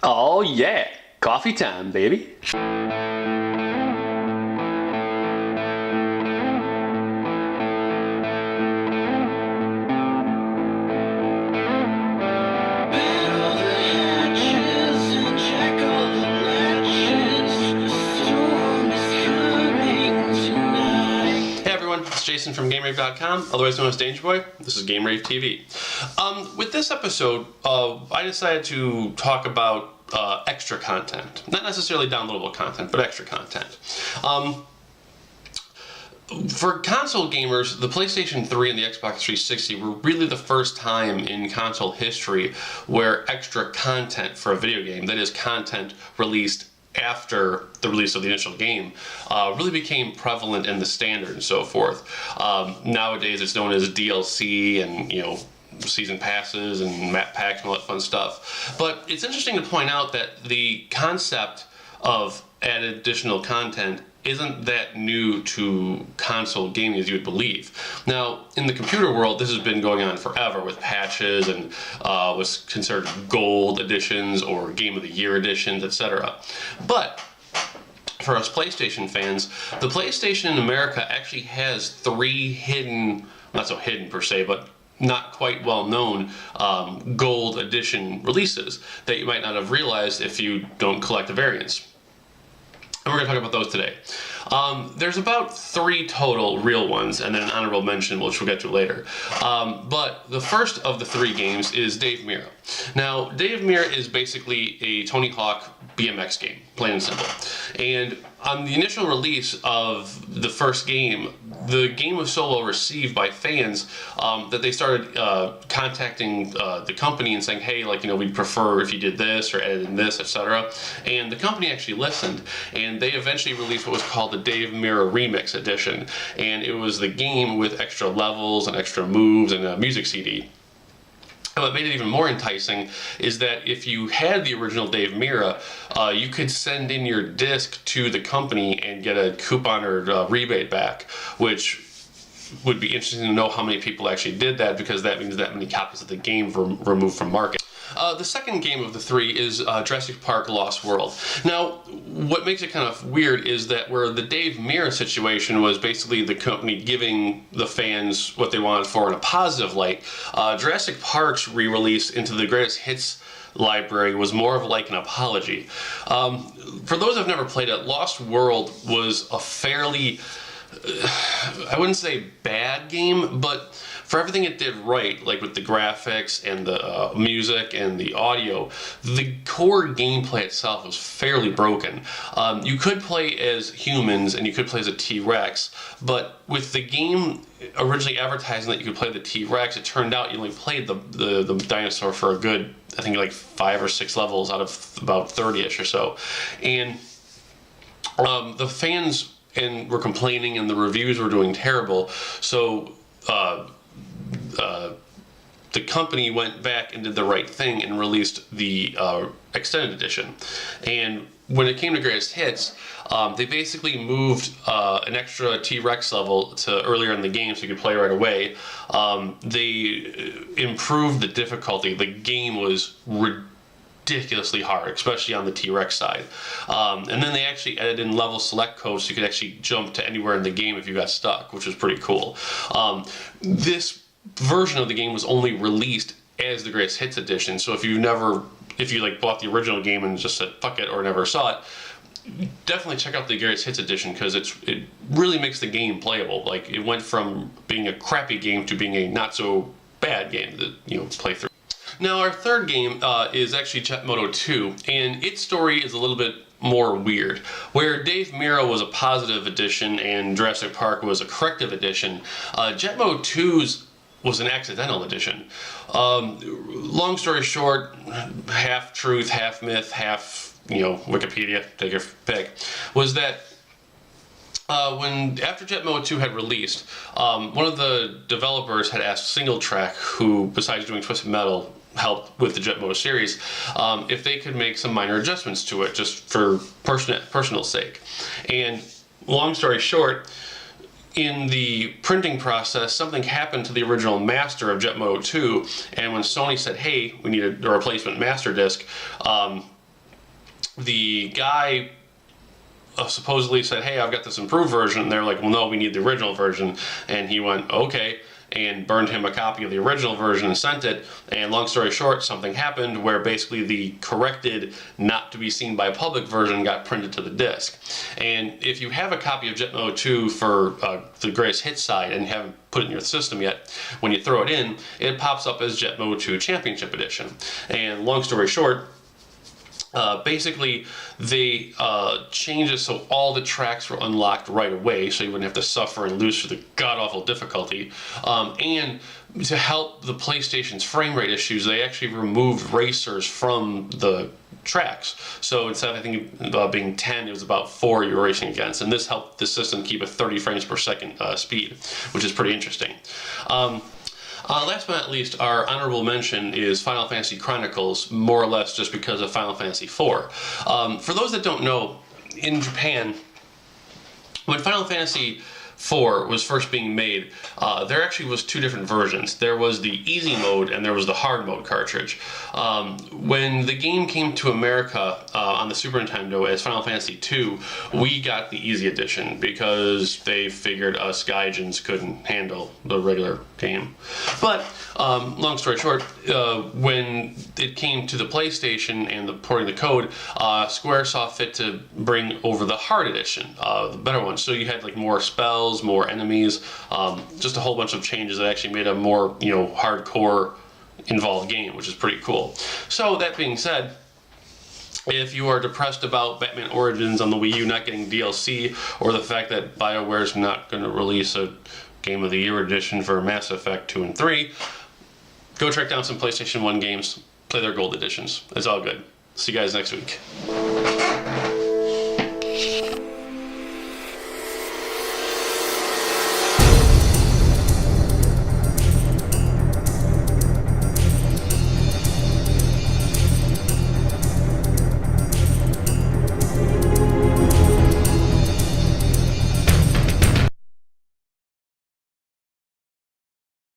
Oh yeah, coffee time, baby. Hey everyone, it's Jason from GameRaveTV, otherwise known as Danger Boy. This is GameRaveTV. With this episode, I decided to talk about extra content. Not necessarily downloadable content, but extra content. For console gamers, the PlayStation 3 and the Xbox 360 were really the first time in console history where extra content for a video game, that is content released after the release of the initial game, really became prevalent in the standard and so forth. Nowadays it's known as DLC and, season passes and map packs and all that fun stuff. But it's interesting to point out that the concept of added additional content isn't that new to console gaming as you would believe. Now, in the computer world, this has been going on forever with patches and was considered gold editions or Game of the Year editions, etc. But for us PlayStation fans, the PlayStation in America actually has three hidden, not so hidden per se, but not quite well known gold edition releases that you might not have realized if you don't collect the variants. And we're going to talk about those today. There's about 3 total real ones, and then an honorable mention, which we'll get to later. But the first of the 3 games is Dave Mira. Now, Dave Mira is basically a Tony Hawk BMX game, plain and simple. And on the initial release of the first game, the game was so well received by fans that they started contacting the company and saying, hey, we'd prefer if you did this or added in this, etc. And the company actually listened, and they eventually released what was called the Dave Mira Remix Edition. And it was the game with extra levels and extra moves and a music CD. And what made it even more enticing is that if you had the original Dave Mira, you could send in your disc to the company and get a coupon or rebate back, which would be interesting to know how many people actually did that, because that means that many copies of the game were removed from market. The second game of the 3 is Jurassic Park Lost World. Now, what makes it kind of weird is that where the Dave Mira situation was basically the company giving the fans what they wanted for in a positive light, Jurassic Park's re-release into the greatest hits library was more of like an apology. For those who've never played it, Lost World was a fairly, I wouldn't say bad game, but for everything it did right, like with the graphics and the music and the audio, the core gameplay itself was fairly broken. You could play as humans and you could play as a T-Rex, but with the game originally advertising that you could play the T-Rex, it turned out you only played the dinosaur for a good, I think, like 5 or 6 levels out of about 30-ish or so. And the fans were complaining and the reviews were doing terrible, so the company went back and did the right thing and released the extended edition. And when it came to greatest hits, they basically moved an extra T-Rex level to earlier in the game so you could play right away. They improved the difficulty. The game was ridiculously hard, especially on the T-Rex side. And then they actually added in level select codes so you could actually jump to anywhere in the game if you got stuck, which was pretty cool. This version of the game was only released as the greatest hits edition, so if you bought the original game and just said fuck it or never saw it, definitely check out the greatest hits edition, because it really makes the game playable. Like, it went from being a crappy game to being a not so bad game to play through. Now, our third game is actually Jet Moto 2, and its story is a little bit more weird. Where Dave Mira was a positive edition and Jurassic Park was a corrective edition, Jet Moto 2's was an accidental edition. Long story short, half truth, half myth, half Wikipedia, take your pick, was that after Jet Moto 2 had released, one of the developers had asked Single Track, who besides doing Twisted Metal helped with the Jet Moto series, if they could make some minor adjustments to it just for personal sake. And long story short, in the printing process, something happened to the original master of Jet Moto 2, and when Sony said, hey, we need a replacement master disc, the guy supposedly said, hey, I've got this improved version. And they're like, well, no, we need the original version. And he went, okay, and burned him a copy of the original version and sent it. And long story short, something happened where basically the corrected, not to be seen by public version got printed to the disc. And if you have a copy of Jet Mode 2 for the Greatest Hits side and you haven't put it in your system yet, when you throw it in, it pops up as Jet Mode 2 Championship Edition. And long story short, basically, they changed it so all the tracks were unlocked right away, so you wouldn't have to suffer and lose through the god-awful difficulty. And to help the PlayStation's frame rate issues, they actually removed racers from the tracks. So instead of, I think, being 10, it was about 4 you were racing against. And this helped the system keep a 30 frames per second speed, which is pretty interesting. Last but not least, our honorable mention is Final Fantasy Chronicles, more or less just because of Final Fantasy IV. For those that don't know, in Japan, when Final Fantasy IV was first being made, there actually was 2 different versions. There was the easy mode and there was the hard mode cartridge. When the game came to America on the Super Nintendo as Final Fantasy II, we got the easy edition because they figured us gaijins couldn't handle the regular game. But long story short, when it came to the PlayStation and the porting the code, Square saw fit to bring over the hard edition, the better one. So you had like more spells, more enemies, just a whole bunch of changes that actually made a more, hardcore involved game, which is pretty cool. So that being said, if you are depressed about Batman Origins on the Wii U not getting DLC, or the fact that BioWare's not going to release a Game of the Year edition for Mass Effect 2 and 3, go track down some PlayStation 1 games, play their gold editions. It's all good. See you guys next week.